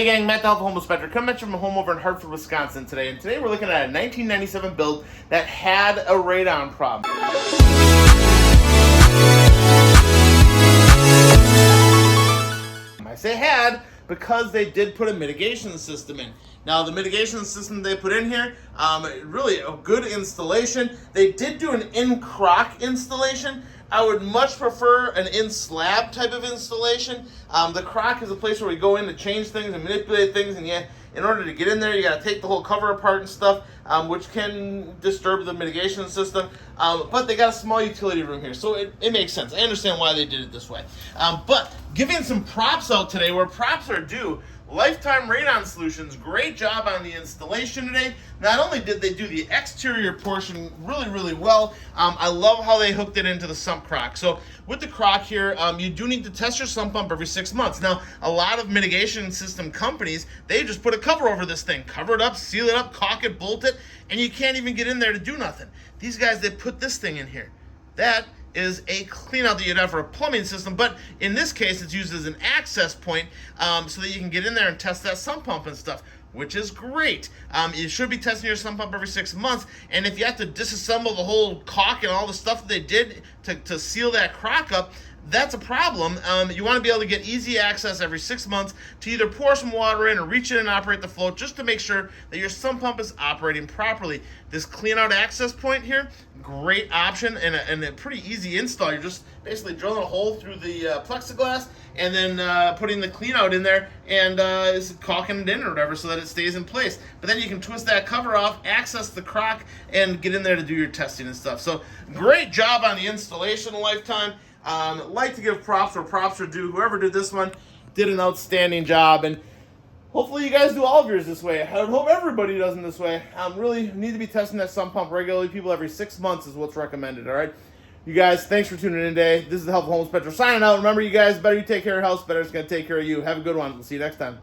Hey gang, Matt the Helpful Home Inspector, coming at you from a home over in Hartford, Wisconsin today. And today we're looking at a 1997 build that had a radon problem. I say had because they did put a mitigation system in. Now the mitigation system they put in here, really a good installation. They did do an in-crock installation. I would much prefer an in-slab type of installation. The crock is a place where we go in to change things and manipulate things, and yet in order to get in there, you got to take the whole cover apart and stuff, which can disturb the mitigation system. But they got a small utility room here, so it makes sense. I understand why they did it this way. But giving some props out today, where props are due. Lifetime Radon Solutions, great job on the installation today. Not only did they do the exterior portion really well, I love how they hooked it into the sump crock. So with the crock here, you do need to test your sump pump every 6 months. Now, a lot of mitigation system companies, they just put a cover over this thing, cover it up, seal it up, caulk it, bolt it, and you can't even get in there to do nothing. These guys, they put this thing in here. That is a clean out that you'd have for a plumbing system, but in this case it's used as an access point so that you can get in there and test that sump pump and stuff, which is great. You should be testing your sump pump every 6 months, and if you have to disassemble the whole caulk and all the stuff that they did to seal that crock up, that's a problem. You want to be able to get easy access every 6 months to either pour some water in or reach in and operate the float just to make sure that your sump pump is operating properly. This clean out access point here, great option and a pretty easy install. You're just basically drilling a hole through the plexiglass and then putting the clean out in there and caulking it in or whatever so that it stays in place. But then you can twist that cover off, access the crock, and get in there to do your testing and stuff. So great job on the installation, Lifetime. Like to give props where props are due. Whoever did this one did an outstanding job, and hopefully you guys do all of yours this way. I would hope everybody does them this way. Really need to be testing that sump pump regularly. People every 6 months is what's recommended, all right? You guys, thanks for tuning in today. This is the Helpful Home Inspector signing out. Remember, you guys, better you take care of your house, better it's going to take care of you. Have a good one. We'll see you next time.